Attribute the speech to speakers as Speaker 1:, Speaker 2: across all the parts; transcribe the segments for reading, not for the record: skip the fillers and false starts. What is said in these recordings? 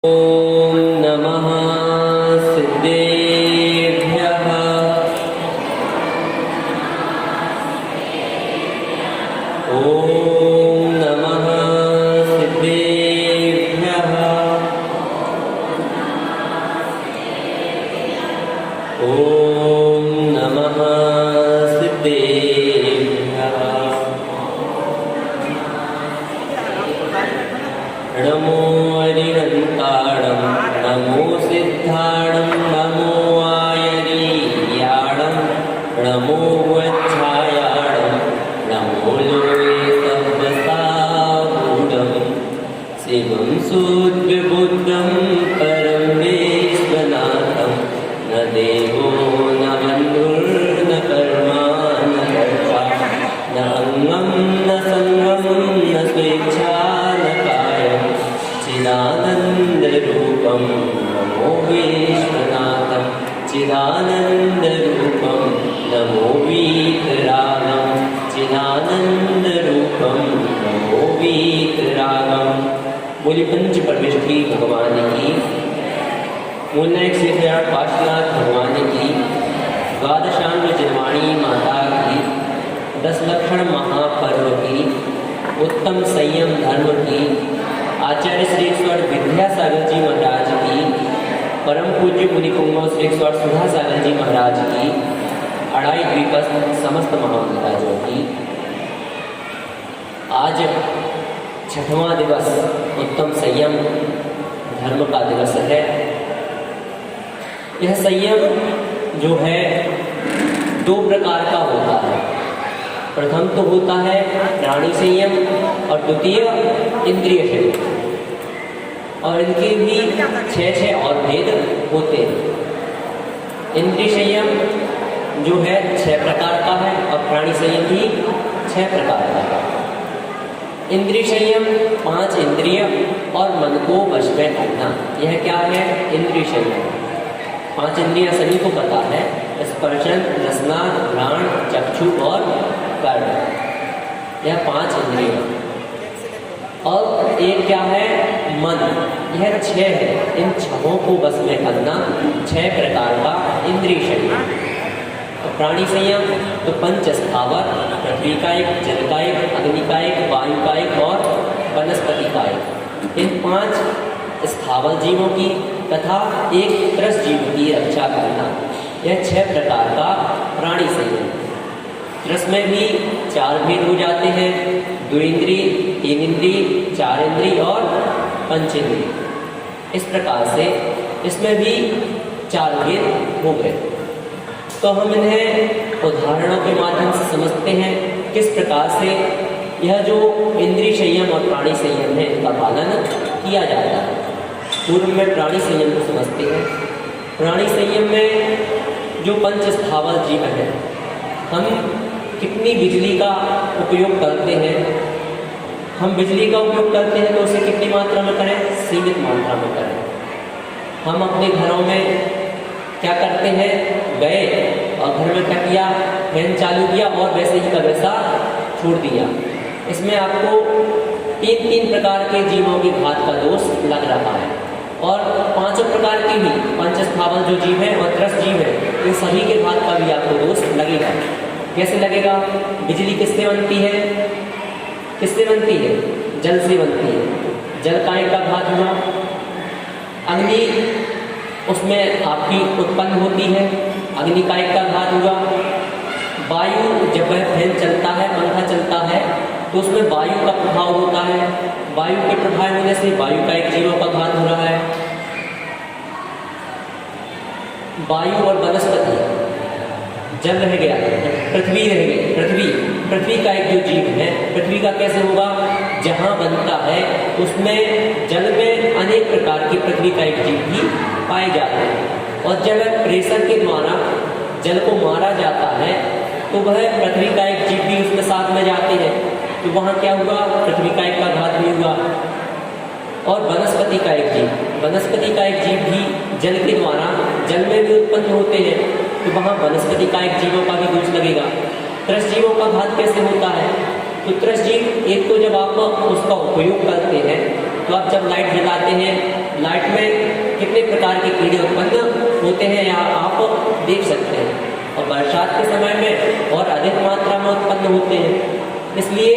Speaker 1: ॐ नमः सिद्धेभ्यः। ॐ नमः सिद्धेभ्यः। ॐ नमः सिद्धेभ्यः। नमो हरिहन्ताणं नमो सिद्धाणं नमो आयरीयाणं नमो वच्छायाणं नमो लोये सब्बसागूढं शिवं सुद्विबुद्धं परं विश्वनाथं न देवो न बन्धुर्न कर्मा न कर्ता न अङ्गं न सङ्गं न स्वेच्छा न कायं चिदानन्दरूपं नमो विश्वनाथं चिदानन्दरूपं नमो वीतरागं चिदानन्दरूपं नमो वीतरागं। बोली पंच परमेश्वरी भगवान की, मूलनायक श्री काशीनाथ भगवान की, द्वादशांग जन्माणी माता की, 10 लक्षण महापर्व की, उत्तम संयम धर्म की, आचार्य श्री स्वर विद्यासागर जी महाराज की, परम पूज्य मुनि कुंभ श्री स्वर सुधा सागर जी महाराज की, अढ़ाई द्वीपस्थ समस्त महामंडलाजों की। आज 6वां दिवस उत्तम संयम धर्म का दिवस है। यह संयम जो है 2 प्रकार का होता है। प्रथम तो होता है प्राणी संयम और द्वितीय इंद्रिय संयम, और इनके भी 6 और भेद होते हैं। इंद्रिय संयम जो है 6 प्रकार का है और प्राणी संयम भी 6 प्रकार का है। इंद्रिय संयम 5 इंद्रिय और मन को वश में करना, यह क्या है? इंद्रिय संयम। 5 इंद्रियां सभी को पता है, स्पर्शन, रसना, घ्राण, चक्षु और कर्ण, यह 5 इंद्रियां। और एक क्या है? मन, यह 6 है। इन 6 को बस में करना 6 प्रकार का इंद्रिय संयम। तो प्राणी संयम तो 5 स्थावर, पृथ्वी का एक, जल का एक, अग्नि का एक, वायु का एक और वनस्पति का एक। इन 5 स्थावर जीवों की तथा एक त्रस जीव की रक्षा करना, यह 6 प्रकार का प्राणी संयम। त्रस में भी 4 भेद हो जाते हैं, 2 इंद्रिय, 3 इंद्रिय, 4 इंद्रिय और 5 इंद्रिय। इस प्रकार से इसमें भी 4 भेद हो गए। तो हम इन्हें उदाहरणों के माध्यम से समझते हैं किस प्रकार से यह जो इंद्रिय संयम और प्राणी संयम है इनका पालन किया जाता है। पूर्व में प्राणी संयम को समझते हैं। प्राणी संयम में जो 5 स्थावर जीव हैं, हम कितनी बिजली का उपयोग करते हैं? हम बिजली का उपयोग करते हैं तो उसे कितनी मात्रा में करें? सीमित मात्रा में करें। हम अपने घरों में क्या करते हैं? गए और घर में क्या किया? फैन चालू किया और वैसे ही का वैसा छोड़ दिया। इसमें आपको 3 प्रकार के जीवों की घात का दोष लग रहा है, और 5 प्रकार के भी 5 स्थावर जो जीव है और त्रस जीव है, इन सभी के घात का भी आपको दोष लगेगा। कैसे लगेगा? बिजली किससे बनती है? किससे बनती है? जल से बनती है। जल का एक का घात हुआ। अग्नि उसमें आपकी उत्पन्न होती है, अग्नि का एक का घात हुआ। वायु, जब वह फैन चलता है, पंखा चलता है, तो उसमें वायु का प्रभाव होता है। वायु के प्रभाव होने से वायु का एक जीवों का घात हो रहा है। वायु और वनस्पति, जल रह गया, पृथ्वी रह गई। पृथ्वी का एक जो जीव है, पृथ्वी का कैसे होगा? जहाँ बनता है उसमें जल में अनेक प्रकार की पृथ्वी का एक जीव भी पाए जाते हैं, और जब प्रेशर के द्वारा जल को मारा जाता है तो वह पृथ्वी का एक जीव भी उसमें साथ में जाते हैं। तो वहाँ क्या हुआ? पृथ्वी का एक का घात भी हुआ। और वनस्पति का एक जीव भी जल के द्वारा जल में भी उत्पन्न होते हैं, तो वहाँ वनस्पति का एक जीवों का भी दोष लगेगा। त्रस जीवों का घात कैसे होता है? तो त्रस जीव, एक तो जब आप उसका उपयोग करते हैं तो आप जब लाइट जलाते हैं लाइट में कितने प्रकार के कीड़े उत्पन्न होते हैं यहाँ आप देख सकते हैं, और बरसात के समय में और अधिक मात्रा में उत्पन्न होते हैं। इसलिए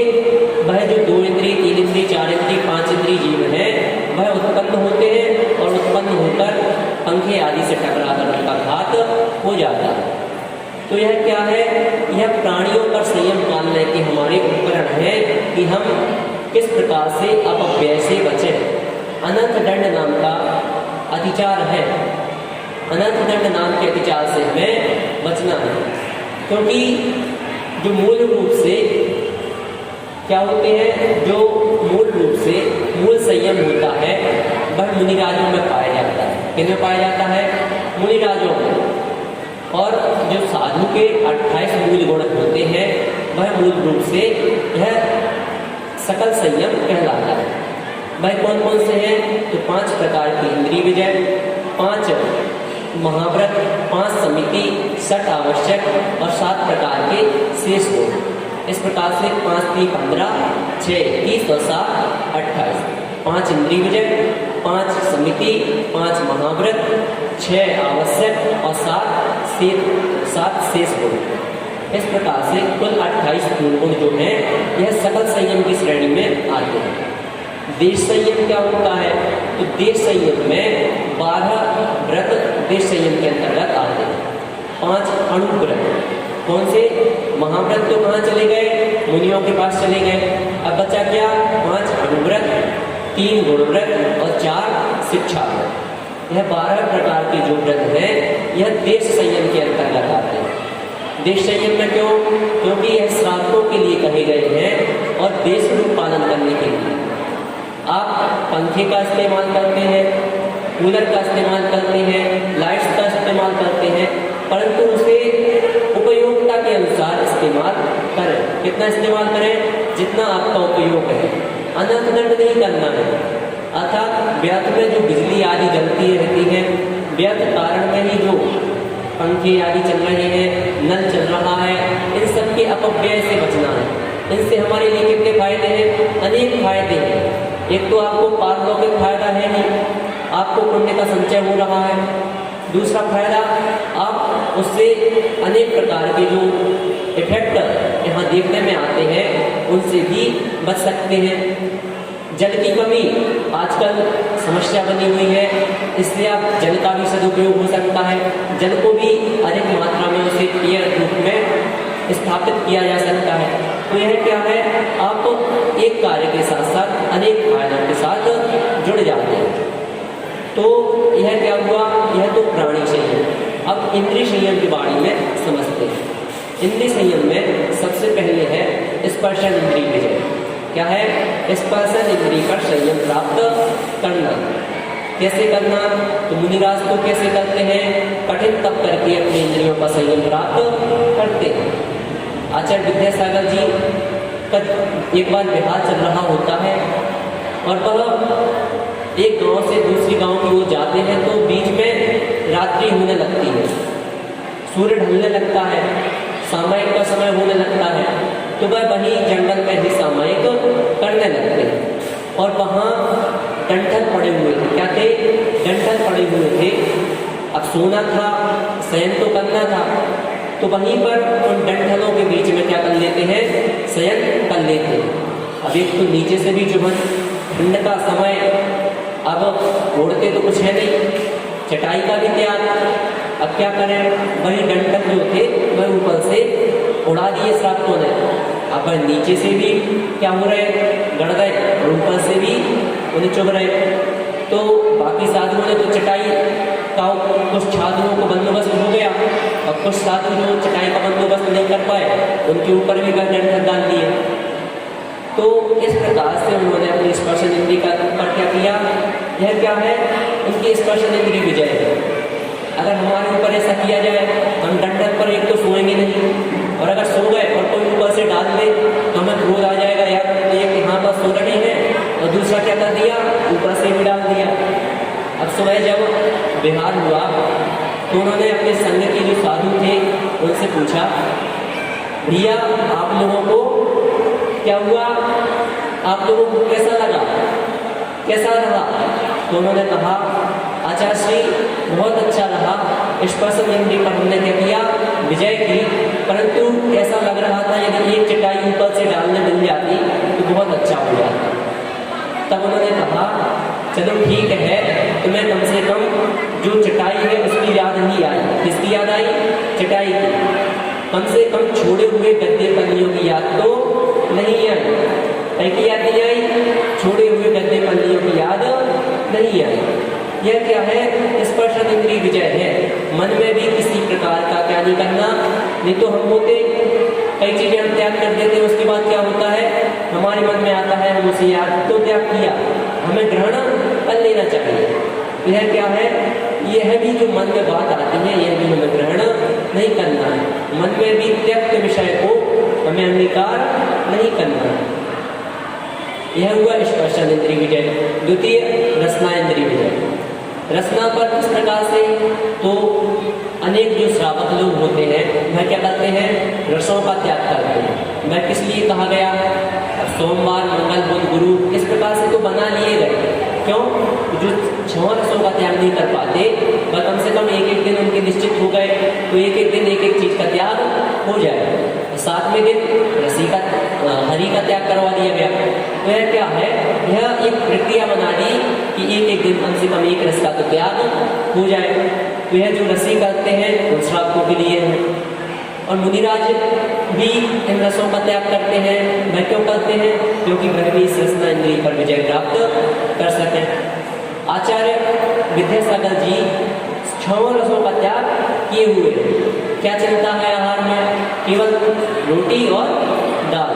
Speaker 1: वह जो 2 इंद्रिय, 3 इंद्रिय, 4 इंद्रिय, 5 इंद्रिय जीव हैं वह उत्पन्न होते हैं और उत्पन्न होकर पंखे आदि से टकराकर उनका घात हो जाता है। तो यह क्या है, यह प्राणियों पर संयम पालने के हमारे उपकरण है कि हम किस प्रकार से अपव्यय से बचें। अनंत दंड नाम का अतिचार है, अनंत दंड नाम के अतिचार से हमें बचना है, क्योंकि जो मूल रूप से क्या होते हैं, जो मूल रूप से मूल संयम होता है वह मुनिराजों में पाया जाता है। किनमें पाया जाता है? मुनिराजों में। और जो साधु के 28 मूल गुण होते हैं वह मूल रूप से यह सकल संयम कहलाता है। वह कौन कौन से हैं? तो 5 प्रकार की इंद्रिय विजय, 5 महाव्रत, 5 समिति, 6 आवश्यक और 7 प्रकार के शेष गुण। इस प्रकार से 5 3 15, 6 21 और 7 28। 5 इंद्रिय विजय, 5 समिति, 5 महाव्रत, 6 आवश्यक और 7 शेष गुण। इस प्रकार से कुल 28 गुण जो हैं यह सकल संयम की श्रेणी में आते हैं। देश संयम क्या होता है? तो देश संयम में 12 व्रत देश संयम के अंतर्गत आते हैं। 5 अणुव्रत, कौन से? महाव्रत तो कहाँ चले गए? मुनियों के पास चले गए। अब बचा क्या? 5 अणुव्रत, 3 गुणव्रत और 4 शिक्षा व्रत। यह 12 प्रकार के जो व्रत हैं यह देश संयम के अंतर्गत आते हैं। देश संयम में क्यों? क्योंकि यह श्राद्धों के लिए कहे गए हैं और देश रूप पालन करने के लिए। आप पंखे का इस्तेमाल करते हैं, कूलर का इस्तेमाल करते हैं, लाइट्स का इस्तेमाल करते हैं, परंतु उसे उपयोगिता के अनुसार इस्तेमाल करें। कितना इस्तेमाल करें? जितना आपका उपयोग है। अनंत दंड नहीं करना है। अर्थात व्यर्थ में जो बिजली आदि जलती रहती है, व्यर्थ कारण में ही जो पंखे आदि चल रहे हैं, नल चल रहा है, इन सब के अपव्यय से बचना है। इनसे हमारे लिए कितने फायदे हैं? अनेक फायदे हैं। एक तो आपको पारलौकिक फायदा है नहीं, आपको पुण्य का संचय हो रहा है। दूसरा फायदा, आप उससे अनेक प्रकार के जो इफेक्ट यहाँ देखने में आते हैं उनसे भी बच सकते हैं। जल की कमी आजकल समस्या बनी हुई है, इसलिए आप जल का भी सदुपयोग हो सकता है। जल को भी अधिक मात्रा में उसे पेय रूप में स्थापित किया जा सकता है। तो यह क्या है, आप एक कार्य के साथ साथ अनेक फायदों के साथ जुड़ जाते हैं। तो यह क्या हुआ? यह तो प्राणी संयम। अब इंद्रिय संयम के बारे में समझते हैं। इंद्रिय संयम में सबसे पहले है स्पर्शन इंद्रिय विजय। क्या है? स्पर्शन इंद्रिय पर संयम प्राप्त करना। कैसे करना? तो मुनिराज तो कैसे करते हैं? कठिन तप करके अपने इंद्रियों का संयम प्राप्त करते हैं। आचार्य विद्यासागर जी का एक बार विहार चल रहा होता है और वह एक गांव से दूसरी गांव की ओर जाते हैं, तो बीच में रात्रि होने लगती है, सूर्य ढलने लगता है, सामयिक का समय होने लगता है। तो वह वहीं जंगल में ही सामयिक करने लगते हैं। और वहाँ डंठल पड़े हुए थे। क्या थे? डंठल पड़े हुए थे। अब सोना था, शयन तो करना था, तो वहीं पर उन डंठलों के बीच में क्या कर लेते हैं? शयन कर लेते हैं। अब एक तो नीचे से भी चुभन, ठंड का समय, अब ओढ़ते तो कुछ है नहीं, चटाई का भी त्याग। अब क्या करें? वही डंठल जो थे वह ऊपर से उड़ा दिए श्राप्तों ने। अब नीचे से भी क्या हो रहे? गड़ गए, और ऊपर से भी उन्हें चुभ रहे। तो बाकी साधुओं ने तो चटाई का कुछ साधुओं को बंदोबस्त हो गया, और कुछ साधु जो चटाई का बंदोबस्त नहीं कर पाए उनके ऊपर भी डंठल डाल दिए। तो इस प्रकार से उन्होंने अपनी स्पर्शन इंद्रिय का पर क्या किया? यह क्या है? उनकी स्पर्शन इंद्रिय विजय है। अगर हमारे ऊपर ऐसा किया जाए, हम डंठल पर एक तो सोएंगे नहीं, और अगर सो गए और कोई ऊपर से डाल दे तो हमें क्रोध आ जाएगा, यार एक यहाँ पर सो रहे हैं और दूसरा क्या कर दिया? ऊपर से भी डाल दिया। अब सुबह जब विहार हुआ तो उन्होंने अपने संग के जो साधु थे उनसे पूछा, भैया आप लोगों को क्या हुआ? आप लोगों को कैसा लगा? कैसा रहा? तो उन्होंने कहा आचार्य श्री बहुत अच्छा रहा, स्पर्शन इंद्रिय पर हमने क्या किया, विजय की, परंतु ऐसा लग रहा था यदि एक चटाई ऊपर से डालने मिल जाती तो बहुत अच्छा हो जाता। तब उन्होंने कहा चलो ठीक है, तुम्हें कम से कम जो चटाई है उसकी याद नहीं आई। किसकी याद आई? चटाई की। कम से कम छोड़े हुए गद्दे पन्नियों की याद तो नहीं आई। की याद नहीं आई, छोड़े हुए गद्दे पन्नियों की याद नहीं आई। यह क्या है? स्पर्शन इंद्रिय विजय है। मन में भी किसी प्रकार का क्या नहीं करना, नहीं तो हम होते कई चीजें हम त्याग कर देते हैं, उसके बाद क्या होता है, हमारे मन में आता है हम उसे याद तो त्याग किया, हमें ग्रहण कर लेना चाहिए। यह क्या है? यह भी जो मन में बात आती है यह भी हमें ग्रहण नहीं करना है। मन में भी त्यक्त विषय को हमें अंगीकार नहीं करना है। यह हुआ स्पर्शन इंद्रिय विजय। द्वितीय रसना इंद्रिय विजय। रसना पर किस प्रकार से? तो अनेक जो श्रावक लोग होते हैं वह क्या करते हैं? रसों का त्याग करते हैं। वह किस लिए कहा गया? सोमवार, मंगल, बुध, गुरु इस प्रकार से तो बना लिए गए। क्यों? जो 6 रसों का त्याग नहीं कर पाते वह कम से कम एक एक दिन उनके निश्चित हो गए, तो एक एक दिन एक एक चीज का त्याग हो जाए। 7वें दिन रसी का हरि का त्याग करवा दिया गया। तो यह क्या है? यह एक प्रक्रिया बना दी कि एक एक दिन कम से कम एक रस का तो त्याग हो जाए। तो यह जो रसी करते हैं उन श्रावकों के लिए है। और मुनिराज भी इन रसों का त्याग करते हैं। वह क्यों करते हैं? क्योंकि वह भी इस रसना इंद्रिय पर विजय प्राप्त कर सके। आचार्य विद्यासागर जी 6 रसों का त्याग किए हुए। क्या चलता है आहार में? केवल रोटी और दाल।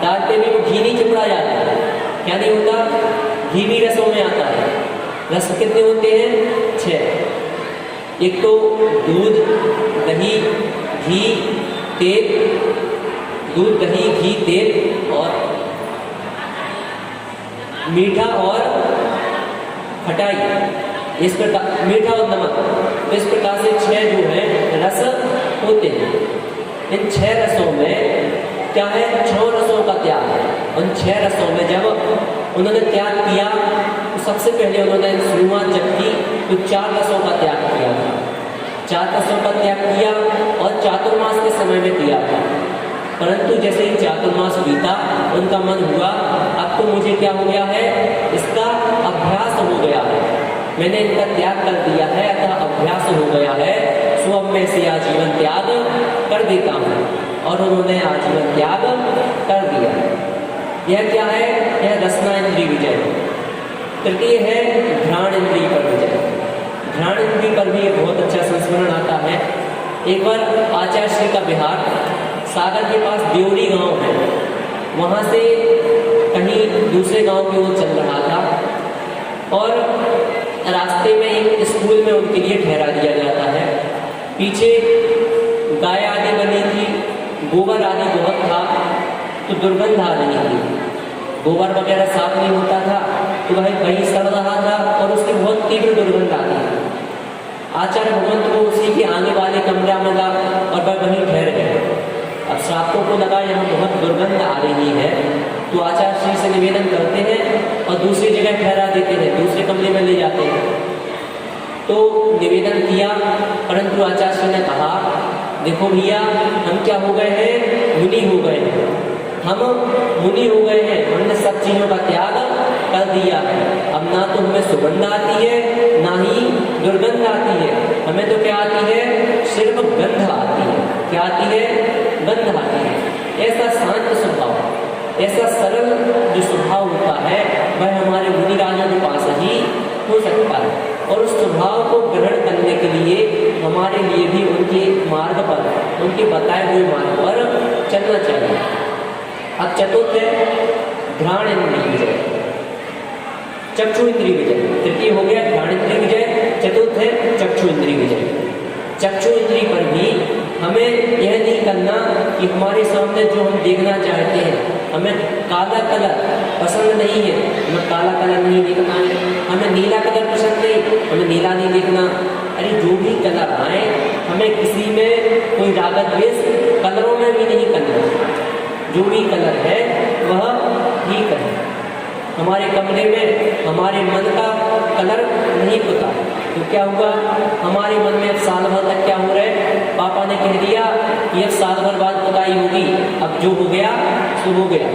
Speaker 1: दाल पे भी घी नहीं चिपड़ा जाता है। क्या नहीं होता? घी भी रसों में आता है। रस कितने होते हैं? 6। एक तो दूध, दही, घी, तेल, दूध, दही, घी, तेल और मीठा और खटाई। इस प्रकार मीठा और नमक। तो इस प्रकार से 6 जो है रस होते हैं। इन 6 रसों में क्या है? 6 रसों का त्याग है। उन 6 रसों में जब उन्होंने त्याग किया तो सबसे पहले उन्होंने शुरुआत जब की तो 4 रसों का त्याग किया था। 4 रसों का त्याग किया और चातुर्मास के समय में किया था। परंतु जैसे ही चातुर्मास बीता उनका मन हुआ अब तो मुझे क्या हो गया है? इसका अभ्यास हो गया है, मैंने इनका त्याग कर दिया है, अतः अभ्यास हो गया है, सो अब मैं इसे आजीवन त्याग कर देता हूँ। और उन्होंने आजीवन त्याग कर दिया। यह क्या है? यह रसना इंद्रिय विजय। तृतीय है घ्राण इंद्रिय पर विजय। घ्राण इंद्रिय पर भी बहुत अच्छा संस्मरण आता है। एक बार आचार्य श्री का विहार सागर के पास देवरी गांव है, वहां से कहीं दूसरे गांव की ओर चल रहा था और रास्ते में एक स्कूल में उनके लिए ठहरा दिया जाता है। पीछे गाय आदि बनी थी, गोबर आदि बहुत था, तो दुर्गंध आ रही थी। गोबर वगैरह साफ नहीं होता था तो वह वहीं सड़ रहा था और उसकी बहुत तीव्र दुर्गंध आती थी। आचार्य भगवंत को उसी के आने वाले कमरा में ला और वह वहीं ठहर गए। अब श्रावकों को लगा यहाँ बहुत दुर्गंध आ रही है, तो आचार्य श्री से निवेदन करते हैं और दूसरी जगह ठहरा देते हैं, दूसरे कमरे में ले जाते हैं। तो निवेदन किया, परंतु आचार्य श्री ने कहा देखो भैया हम क्या हो गए हैं? मुनि हो गए हैं। हम मुनि हो गए हैं, हमने सब चीजों का त्याग कर दिया है। अब ना तो हमें सुगंध आती है ना ही दुर्गंध आती है, हमें तो क्या आती है? सिर्फ गंध आती है। क्या आती है? गंध आती है। ऐसा शांत स्वभाव, ऐसा सरल जो स्वभाव होता है वह हमारे मुनि राजा के पास ही हो सकता है। और उस स्वभाव को ग्रहण करने के लिए हमारे लिए भी उनके मार्ग पर, उनके बताए हुए मार्ग पर चलना चाहिए। अब चतुर्थ है घ्राण इंद्रिय विजय, चक्षु इंद्रिय विजय। तृतीय हो गया घ्राण इंद्रिय विजय, चतुर्थ है चक्षु इंद्रिय विजय। चक्षु इंद्रिय पर भी हमें यह नहीं करना कि हमारे सामने जो हम देखना चाहते हैं, हमें काला कलर पसंद नहीं है, हमें काला कलर नहीं देखना है, हमें नीला कलर पसंद नहीं, हमें नीला नहीं देखना। अरे जो भी कलर आए हमें किसी में कोई राग द्वेष कलरों में भी नहीं करना। जो भी कलर है वह ठीक है। हमारे कमरे में हमारे मन का कलर नहीं पुता, तो क्या हुआ, हमारे मन में अब साल भर तक क्या हो रहा है, पापा ने कह दिया कि अब साल भर बाद पुताई होगी, अब जो हो गया सो हो गया।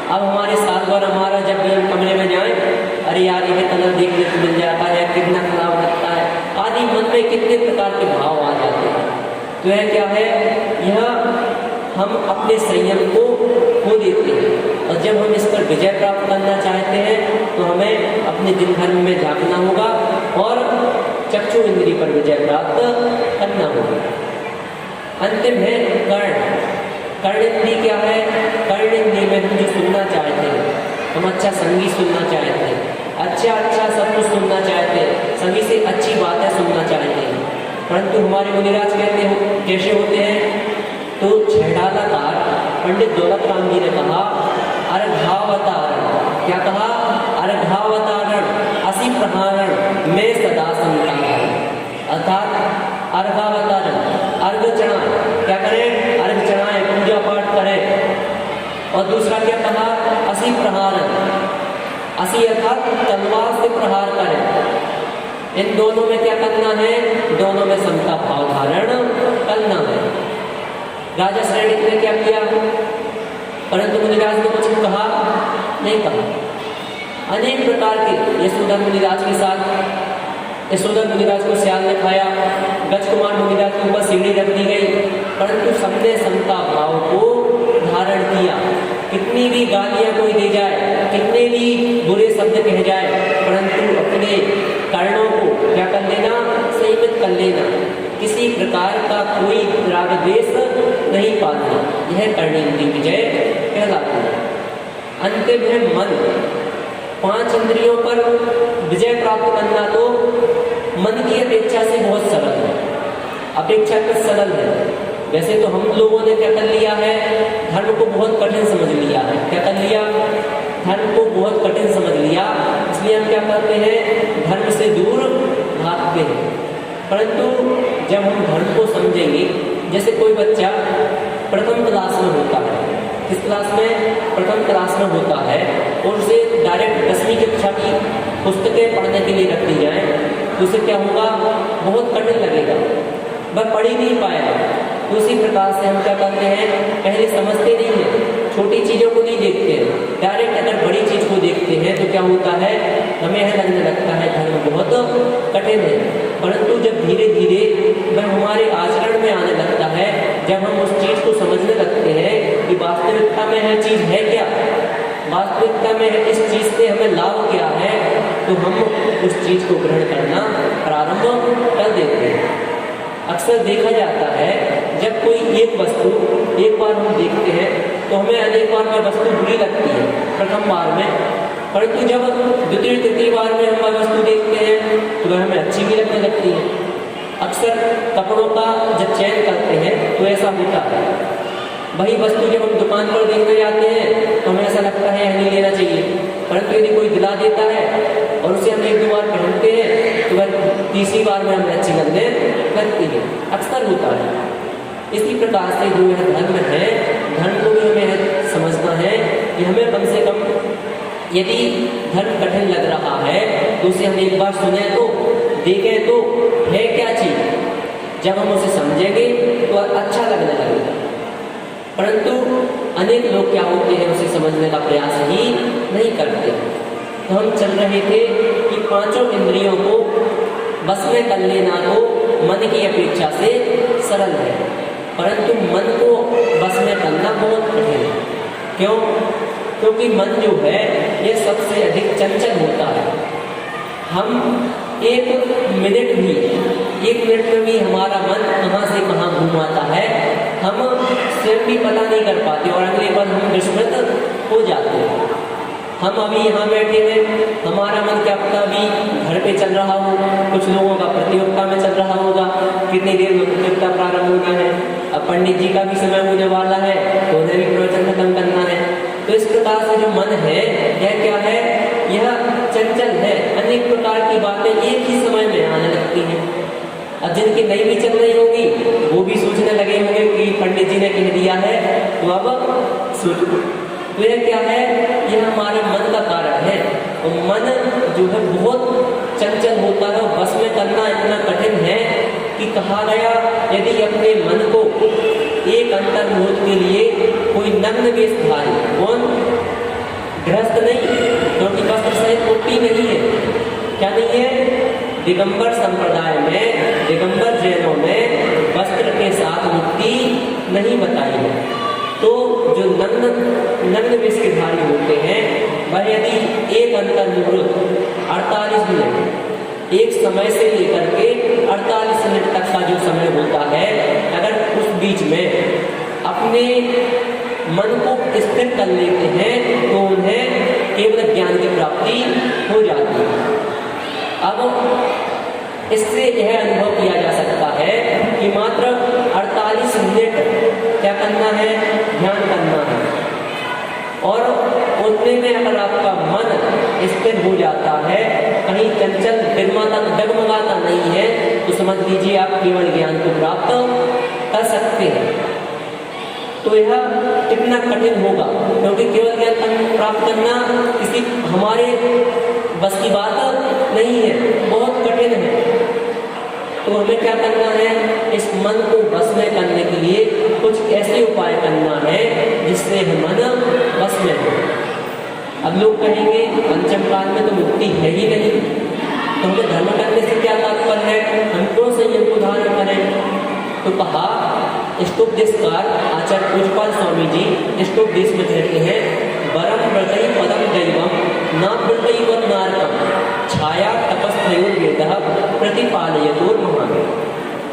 Speaker 1: अब हमारे साल भर हमारा जब भी हम कमरे में जाएं, अरे यार ये कलर देखने को मिल जाता है, कितना खराब लगता है आदि, मन में कितने प्रकार के भाव आ जाते हैं। तो यह क्या है, यह हम अपने संयम को खो देते हैं। और जब हम इस पर विजय प्राप्त करना चाहते हैं तो हमें अपने दिन धर्म में झांकना होगा और चक्षु इंद्रिय पर विजय प्राप्त करना होगा। अंतिम है कर्ण। कर्ण इंद्रिय क्या है, कर्ण इंद्रिय में हम जो सुनना चाहते हैं, हम अच्छा संगीत सुनना चाहते हैं, अच्छा सब कुछ सुनना चाहते हैं, सभी से अच्छी बातें सुनना चाहते हैं, परंतु हमारे मुनिराज कहते हो कैसे होते हैं, तो छेड़ालाकार पंडित दौलत राम जी ने कहा अर्घावतारण, क्या कहा, अर्घावतारण असी प्रहारण में सदा संता है। अर्थात अर्घावतारण, अर्घ चढ़ाएं, क्या करें, अर्घ चढ़ाएं, पूजा पाठ करें। और दूसरा क्या कहा, असी प्रहारण, असी अर्थात तलवार से प्रहार करें। इन दोनों में क्या करना है, दोनों में समता भाव धारण करना है। राजा श्रेणी ने क्या किया, परंतु मुनिराज ने कुछ कहा नहीं कहा। अनेक प्रकार के यशोधर मुनिराज के साथ, यशोधर मुनिराज को सियाल ने खाया, गज कुमार मुनिराज के ऊपर सीढ़ी रख दी गई, परंतु सबने समता भाव को धारण किया। कितनी भी गालियां कोई दे जाए, कितने भी बुरे शब्द कह जाए, परंतु अपने कर्णों को क्या कर लेना, संयमित कर लेना, किसी प्रकार का कोई राग द्वेष नहीं पालना, यह कर्णेंद्रिय विजय कहलाती है। अंतिम है मन। 5 इंद्रियों पर विजय प्राप्त करना तो मन की अपेक्षा से बहुत सरल है, अपेक्षाकृत सरल है। वैसे तो हम लोगों ने क्या कर लिया है, धर्म को बहुत कठिन समझ लिया है। क्या कर लिया, धर्म को बहुत कठिन समझ लिया, इसलिए हम क्या करते हैं, धर्म से दूर भागते हैं। परंतु जब हम धर्म को समझेंगे, जैसे कोई बच्चा प्रथम क्लास में होता है, किस क्लास में, प्रथम क्लास में होता है, और उसे डायरेक्ट 10वीं कक्षा की पुस्तकें पढ़ने के लिए रख दी जाए तो उसे क्या होगा, बहुत कठिन लगेगा, वह पढ़ ही नहीं पाएगा। उसी प्रकार से हम क्या करते हैं, पहले समझते नहीं हैं, छोटी चीज़ों को नहीं देखते हैं, डायरेक्ट अगर बड़ी चीज़ को देखते हैं तो क्या होता है, हमें यह लगने लगता है धर्म बहुत कठिन है। परंतु जब धीरे धीरे वह हमारे आचरण में आने लगता है, जब हम उस चीज़ को समझने लगते हैं कि वास्तविकता में यह चीज़ है क्या, वास्तविकता में इस चीज़ से हमें लाभ क्या है, तो हम उस चीज़ को ग्रहण करना प्रारंभ कर देते हैं। अक्सर देखा जाता है जब कोई एक वस्तु एक बार हम देखते हैं तो हमें अनेक बार वह वस्तु बुरी लगती है प्रथम बार में, परंतु जब द्वितीय तृतीय बार में हम वह वस्तु देखते हैं तो वह हमें अच्छी भी लगने लगती है। अक्सर कपड़ों का जब चयन करते हैं तो ऐसा होता है, वही वस्तु जब हम दुकान पर देखने जाते हैं तो हमें ऐसा लगता है यह नहीं लेना चाहिए, परंतु यदि कोई दिला देता है और उसे हम 1-2 बार पहनते हैं तो वह तीसरी बार में हमें अच्छी लगने लगती है। अक्सर होता है। इसी प्रकार से जो यह धर्म है, धर्म को भी हमें समझना है कि हमें कम से कम यदि धर्म कठिन लग रहा है तो उसे हम एक बार सुने तो, देखें तो है क्या चीज़, जब हम उसे समझेंगे तो अच्छा लगने लगेगा। परंतु अनेक लोग क्या होते हैं, उसे समझने का प्रयास ही नहीं करते। तो हम चल रहे थे कि 5 इंद्रियों को बस में कर लेना तो मन की अपेक्षा से सरल है, परंतु मन को बस में करना बहुत कठिन है। क्यों? क्योंकि मन जो है ये सबसे अधिक चंचल होता है। हम 1 मिनट में भी हमारा मन कहाँ से कहाँ घूमाता है, हम स्वयं भी पता नहीं कर पाते और अगले पल हम विस्मृत हो जाते हैं। हम अभी यहाँ बैठे हैं, हमारा मन क्या पता अभी घर पे चल रहा हो, कुछ लोगों का प्रतियोगिता में चल रहा होगा, कितनी देर में प्रतियोगिता प्रारंभ होना है, अब पंडित जी का भी समय होने वाला है तो उन्हें भी प्रवचन खत्म करना है। तो इस प्रकार से जो मन है यह क्या है, यह चंचल है, अनेक प्रकार की बातें एक ही समय में आने लगती हैं। अब जिनकी नहीं भी चल रही होगी वो भी सोचने लगे होंगे कि पंडित जी ने कह दिया है तो अब तो यह क्या है, यह हमारे मन का कारण है। और मन जो है बहुत चंचल होता है और बस में करना इतना कठिन है कि कहा गया यदि अपने मन को एक अंतर्मुहूर्त के लिए कोई नग्न वेशधारी, कौन, गृहस्थ नहीं, क्योंकि वस्त्र सहित मुक्ति नहीं है, क्या नहीं है, दिगंबर संप्रदाय में, दिगंबर जैनों में वस्त्र के साथ मुक्ति नहीं बताई है। तो जो नग्न वेश के धारी होते हैं वह यदि एक अंतर्मुहूर्त 48 मिनट, एक समय से लेकर के 48 मिनट तक का जो समय होता है, अगर उस बीच में अपने मन को स्थिर कर लेते हैं तो उन्हें केवल ज्ञान की प्राप्ति हो जाती है। अब इससे यह अनुभव किया जा सकता है कि मात्र 48 मिनट क्या करना है, ध्यान करना है, और उतने में अगर आपका मन स्थिर हो जाता है, कहीं चंचल डगमगाता नहीं है, तो समझ लीजिए आप केवल ज्ञान को प्राप्त कर सकते हैं। तो यह कितना कठिन होगा, क्योंकि केवल ज्ञान प्राप्त करना किसी हमारे बस की बात नहीं है, बहुत कठिन है। तो हमें क्या करना है, इस मन को बस में करने के लिए कुछ ऐसे उपाय करना है जिससे मन बस में हो। अब लोग कहेंगे पंचम काल में तो मुक्ति है ही नहीं, तो हमें धर्म करने से क्या तात्पर्य है, हम क्यों संयम को धारण करें। तो कहा, इष्टोपदेशकार आचार्य पूज्यपाल स्वामी जी इष्टोपदेश में कहते हैं, वरम व्रतई पदम दैवम न व्रतईवत नारकम छाया तपस्थयोर्वेदः प्रतिपालयतोर्महान्।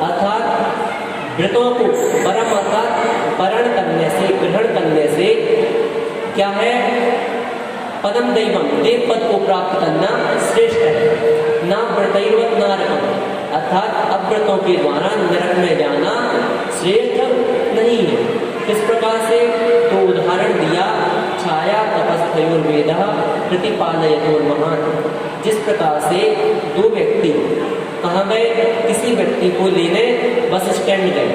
Speaker 1: अर्थात व्रतों को परम अर्थात वरण करने से, ग्रहण करने से क्या है, पदम दैवम देव पद को प्राप्त करना श्रेष्ठ है। न व्रतईवत नारकम अर्थात अव्रतों के द्वारा नरक में जाना श्रेष्ठ नहीं है। इस प्रकार से तो उदाहरण दिया, छाया तपस्थयोर्वेदः प्रतिपालयतोर्महान्। जिस प्रकार से दो व्यक्ति कहाँ गए, किसी व्यक्ति को लेने बस स्टैंड गए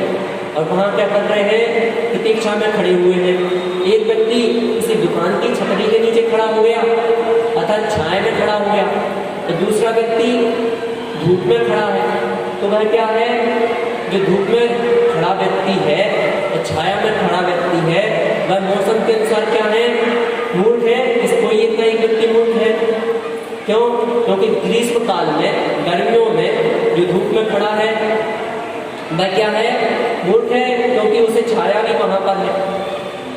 Speaker 1: और वहाँ क्या कर रहे हैं, प्रतीक्षा में खड़े हुए हैं। एक व्यक्ति किसी दुकान की छतरी के नीचे खड़ा हो गया अर्थात छाया में खड़ा हो गया, तो दूसरा व्यक्ति धूप में खड़ा है। तो वह क्या है, जो धूप में खड़ा व्यक्ति है और छाया में खड़ा व्यक्ति है, वह मौसम के अनुसार क्या है, मूर्ख है। इसको ये नहीं व्यक्ति मूर्ख है, क्यों, क्योंकि ग्रीष्म काल में, गर्मियों में जो धूप में खड़ा है वह क्या है, मूर्ख है, क्योंकि उसे छाया भी वहां पर है।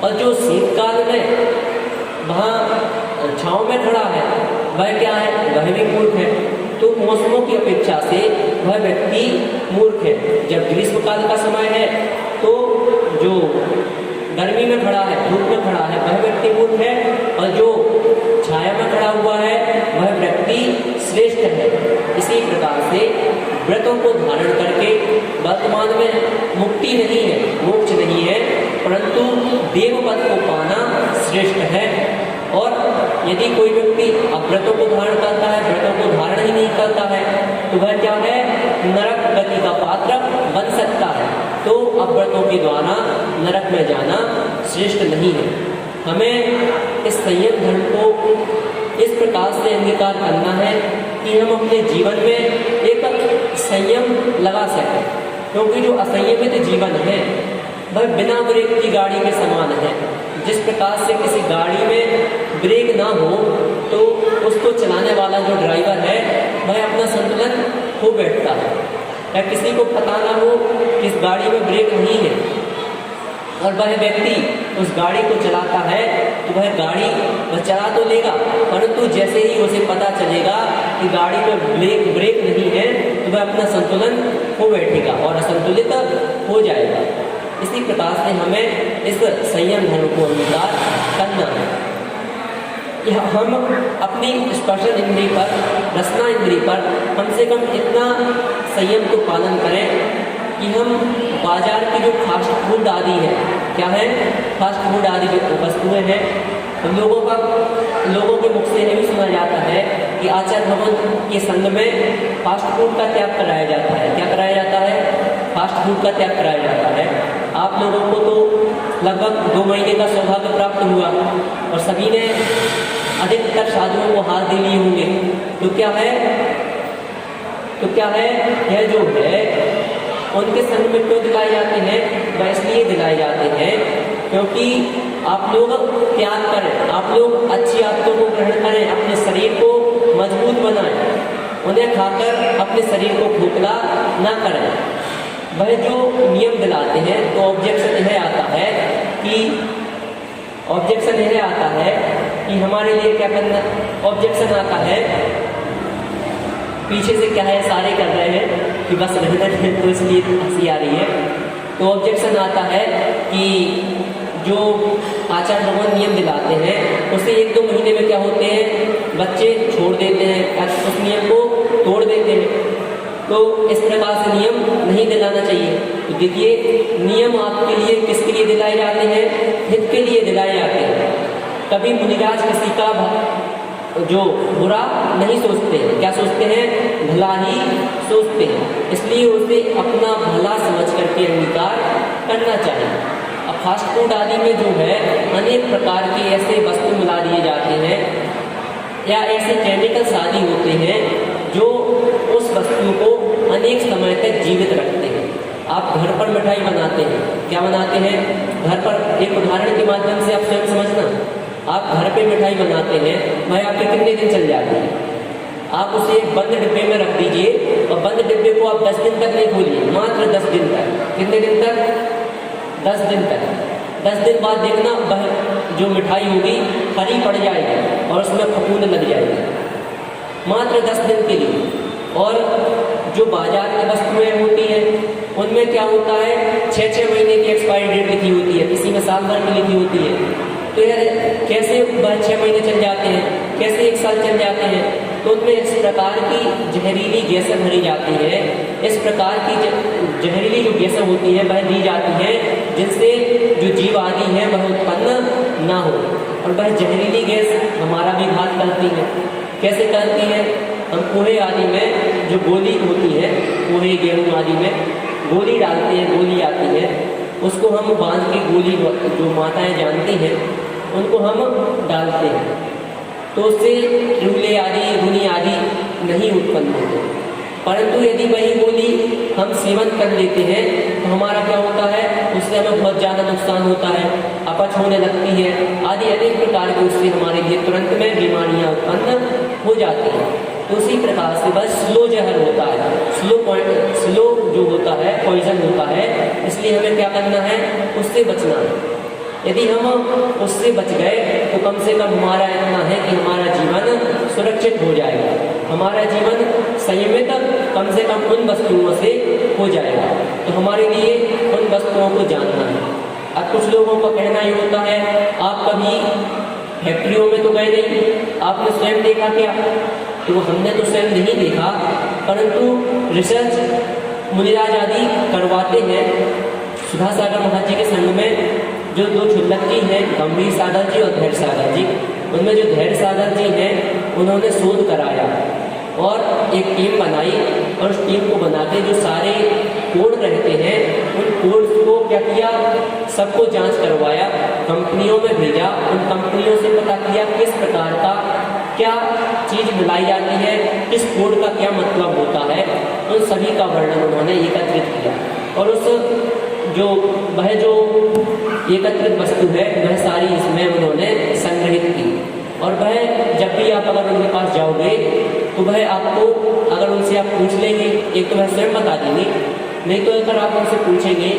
Speaker 1: और जो शीतकाल में वहां छांव में खड़ा है वह क्या है, वह भी मूर्ख है। तो मौसमों की अपेक्षा से वह व्यक्ति मूर्ख है। जब ग्रीष्म काल का समय है तो जो गर्मी में खड़ा है, धूप में खड़ा है, वह व्यक्ति मूर्ख है, और जो छाया में खड़ा हुआ है वह व्यक्ति श्रेष्ठ है। इसी प्रकार से व्रतों को धारण करके वर्तमान में मुक्ति नहीं है, मोक्ष नहीं है, परंतु देव पद को पाना श्रेष्ठ है। और यदि कोई व्यक्ति अव्रतों को धारण करता है, व्रतों को धारण ही नहीं करता है, तो वह क्या है, नरक गति का पात्र बन सकता है। तो अव्रतों के द्वारा नरक में जाना श्रेष्ठ नहीं है। हमें इस संयम धर्म को इस प्रकार से अंगीकार करना है कि हम अपने जीवन में एक संयम लगा सकें, क्योंकि जो असंयमित जीवन है वह बिना ब्रेक की गाड़ी के समान है। जिस प्रकार से किसी गाड़ी में ब्रेक ना हो तो उसको चलाने वाला जो ड्राइवर है वह अपना संतुलन खो बैठता है, या किसी को पता ना हो कि इस गाड़ी में ब्रेक नहीं है और वह व्यक्ति उस गाड़ी को चलाता है, तो वह गाड़ी वह चला तो लेगा, परंतु जैसे ही उसे पता चलेगा कि गाड़ी में ब्रेक नहीं है तो वह अपना संतुलन खो बैठेगा और असंतुलित हो जाएगा। इसी प्रकार से हमें इस संयम धर्म को अंगीकार करना है। हम अपनी स्पर्शन इंद्रिय पर, रसना इंद्रिय पर कम से कम इतना संयम को पालन करें कि हम बाजार की जो फास्ट फूड आदि है, क्या है, फास्ट फूड आदि जो वस्तुएं हैं, लोगों के मुख से यह भी सुना जाता है कि आचार्य भगवान के संग में फास्ट फूड का त्याग कराया जाता है। क्या कराया जाता है, फास्ट फूड का त्याग कराया जाता है। आप लोगों को तो लगभग 2 महीने का सौभाग्य प्राप्त हुआ और सभी ने अधिकतर साधुओं को हाथ दे लिए होंगे। तो क्या है यह जो है उनके संग में क्यों दिलाए जाते हैं? वह इसलिए दिलाए जाते हैं क्योंकि आप लोग त्याग करें, आप लोग अच्छी आदतों को ग्रहण करें, अपने शरीर को मजबूत बनाएं, उन्हें खाकर अपने शरीर को खोखला ना करें। वह जो नियम दिलाते हैं तो ऑब्जेक्शन यह आता है कि हमारे लिए क्या करना। ऑब्जेक्शन आता है पीछे से क्या है, सारे कर रहे हैं कि बस रहने दें, तो इसलिए हंसी आ रही है। तो ऑब्जेक्शन आता है कि जो आचार्य भगवान नियम दिलाते हैं उससे 1-2 महीने में क्या होते हैं, बच्चे छोड़ देते हैं, उस नियम को तोड़ देते हैं। तो इस प्रकार से नियम नहीं दिलाना चाहिए। तो देखिए, नियम आपके लिए किसके लिए दिलाए जाते हैं? हित के लिए दिलाए जाते हैं। कभी मुनिराज किसी का जो बुरा नहीं सोचते हैं, क्या सोचते हैं? भला ही सोचते हैं। इसलिए उसे अपना भला समझ करके अंगीकार करना चाहिए। अब फास्ट फूड आदि में जो है अनेक प्रकार के ऐसे वस्तु मिला दिए जाते हैं या ऐसे केमिकल्स आदि होते हैं जो उस वस्तु को अनेक समय तक जीवित रखते हैं। आप घर पर मिठाई बनाते हैं, क्या बनाते हैं? घर पर एक उदाहरण के माध्यम से आप स्वयं समझना। आप घर पे मिठाई बनाते हैं, वह आपके कितने दिन चल जाती है? आप उसे बंद डिब्बे में रख दीजिए और बंद डिब्बे को आप 10 दिन तक नहीं खोलिए, मात्र 10 दिन तक। कितने दिन तक? 10 दिन तक। 10 दिन बाद देखना वह जो मिठाई होगी हरी पड़ जाएगी और उसमें फफूंद लग जाएगी, मात्र 10 दिन के लिए। और जो बाजार की वस्तुएं होती हैं उनमें क्या होता है, 6-6 महीने की एक्सपायरी डेट लिखी होती है, किसी में साल भर की लिखी होती है। तो यार कैसे 6 महीने चल जाते हैं, कैसे 1 साल चल जाते हैं? तो उनमें इस प्रकार की जहरीली गैसें भरी जाती है, इस प्रकार की जहरीली जो गैसें होती हैं वह दी जाती हैं जिनसे जो जीव आदि है वह उत्पन्न ना हो। और वह जहरीली गैस हमारा भी घात करती है। कैसे करती है? हम पोहे आदि में जो गोली होती है, पोहे गेहूँ आदि में गोली डालते हैं, गोली आती है, उसको हम बांध के गोली जो माताएं जानती हैं उनको हम डालते हैं, तो उससे चूल्हे आदि धुनी आदि नहीं उत्पन्न होते। परंतु यदि वही गोली हम सेवन कर लेते हैं तो हमारा क्या होता है, उससे हमें बहुत ज़्यादा नुकसान होता है, अपच होने लगती है आदि अनेक प्रकार की उससे हमारे लिए तुरंत में बीमारियां उत्पन्न हो जाती हैं। तो उसी प्रकार से बस स्लो जहर होता है, स्लो जो होता है पॉइजन होता है। इसलिए हमें क्या करना है, उससे बचना है। यदि हम उससे बच गए तो कम से कम हमारा इतना है कि हमारा जीवन सुरक्षित हो जाएगा, हमारा जीवन संयमित कम से कम उन वस्तुओं से हो जाएगा। तो हमारे लिए उन वस्तुओं को जानना है। अब कुछ लोगों का कहना ही होता है, आप कभी फैक्ट्रियों में तो गए नहीं, आपने स्वयं देखा क्या? तो हमने तो स्वयं नहीं देखा, परंतु रिसर्च मुनिराज आदि करवाते हैं। सुधा सागर महाराज जी के संग में जो 2 क्षुल्लक जी हैं, गंभीर सागर जी और धैर्य सागर जी, उनमें जो धैर्य सागर जी हैं उन्होंने शोध कराया और एक टीम बनाई और उस टीम को बना के जो सारे कोड रहते हैं उन कोड्स को क्या किया, सबको जांच करवाया, कंपनियों में भेजा, उन कंपनियों से पता किया किस प्रकार का क्या चीज़ मिलाई जाती है, किस कोड का क्या मतलब होता है, उन सभी का वर्णन उन्होंने एकत्रित किया। और वह जो एकत्रित वस्तु है वह सारी इसमें उन्होंने संग्रहित की। और वह जब भी आप अगर उनके पास जाओगे तो वह आपको, अगर उनसे आप पूछ लेंगे, एक तो वह स्वयं बता देंगे, नहीं तो अगर आप उनसे पूछेंगे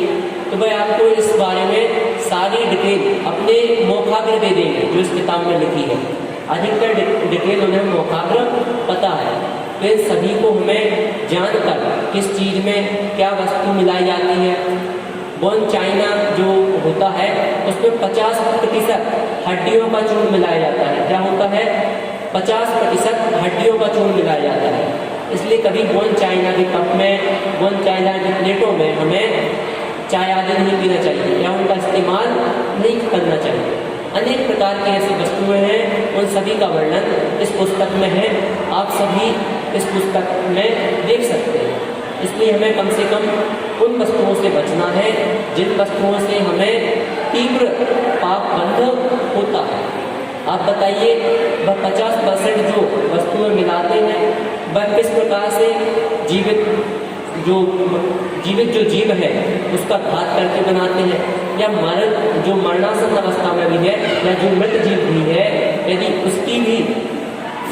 Speaker 1: तो वह आपको इस बारे में सारी डिटेल अपने मौखाग्र दे देंगे जो इस किताब में लिखी है। अधिकतर डिटेल उन्हें मौखाग्र पता है। तो इन सभी को हमें जानकर किस चीज़ में क्या वस्तु मिलाई जाती है। बोन चाइना जो होता है उसमें 50% हड्डियों का चूर्ण मिलाया जाता है। क्या होता है? 50% हड्डियों का चूर्ण मिलाया जाता है। इसलिए कभी बोन चाइना के कप में, बोन चाइना की प्लेटों में हमें चाय आदि नहीं पीना चाहिए या उनका इस्तेमाल नहीं करना चाहिए। अनेक प्रकार की ऐसी वस्तुएं हैं, उन सभी का वर्णन इस पुस्तक में है, आप सभी इस पुस्तक में देख सकते हैं। इसलिए हमें कम से कम उन वस्तुओं से बचना है जिन वस्तुओं से हमें तीव्र पाप बंध होता है। आप बताइए, वह 50% जो वस्तुएं मिलाते हैं वह किस प्रकार से जीवित जो जीव है उसका घात करके बनाते हैं, या जो मरणासन अवस्था में भी है या जो मृत जीव भी है यदि उसकी भी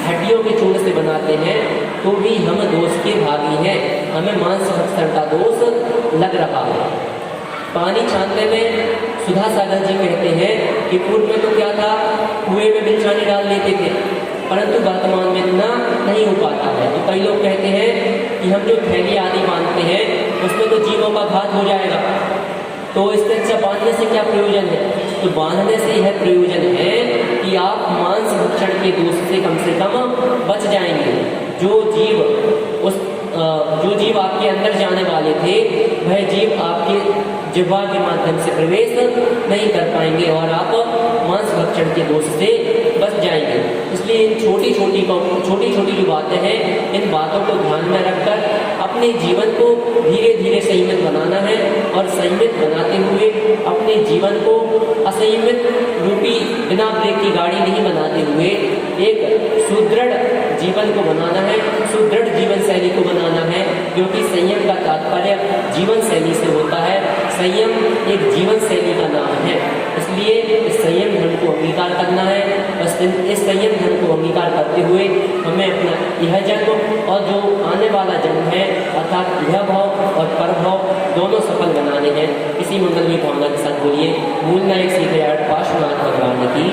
Speaker 1: हड्डियों के चूर्ण से बनाते हैं तो भी हम दोष के भागी हैं, हमें मांस भक्षण का दोष लग रहा है। पानी छानने में सुधा सागर जी कहते हैं कि पूर्व में तो क्या था, कुएं में बिछाने डाल लेते थे, परंतु वर्तमान में इतना नहीं हो पाता है। तो कई लोग कहते हैं कि हम जो थैली आदि बांधते हैं उसमें तो जीवों का घात हो जाएगा, तो इससे अच्छा बांधने से क्या प्रयोजन है? तो बांधने से यह प्रयोजन है कि आप मांस भक्षण के दोष से कम बच जाएंगे। जो जीव आपके अंदर जाने वाले थे वह जीव आपके जिह्वा के माध्यम से प्रवेश नहीं कर पाएंगे और आप मांस भक्षण के दोष से बच जाएंगे। इसलिए इन छोटी छोटी जो बातें हैं इन बातों को ध्यान में रखकर अपने जीवन को धीरे धीरे संयमित बनाना है और संयमित बनाते हुए अपने जीवन को असंयमित रूपी बिना ब्रेक की गाड़ी नहीं बनाते हुए एक सुदृढ़ जीवन को बनाना है, सुदृढ़ जीवन शैली को बनाना है, क्योंकि संयम का तात्पर्य जीवन शैली से होता है। संयम एक जीवन शैली का नाम है, इसलिए इस संयम धर्म को अंगीकार करना है। बस इस संयम धर्म को अंगीकार करते हुए हमें अपना यह जन्म और जो आने वाला जन्म है अर्थात यह भाव और परभाव दोनों सफल बनाने हैं। इसी मंगलमय भावना के साथ बोलिए मूल नायक सीधे पार्श्वनाथ भगवान की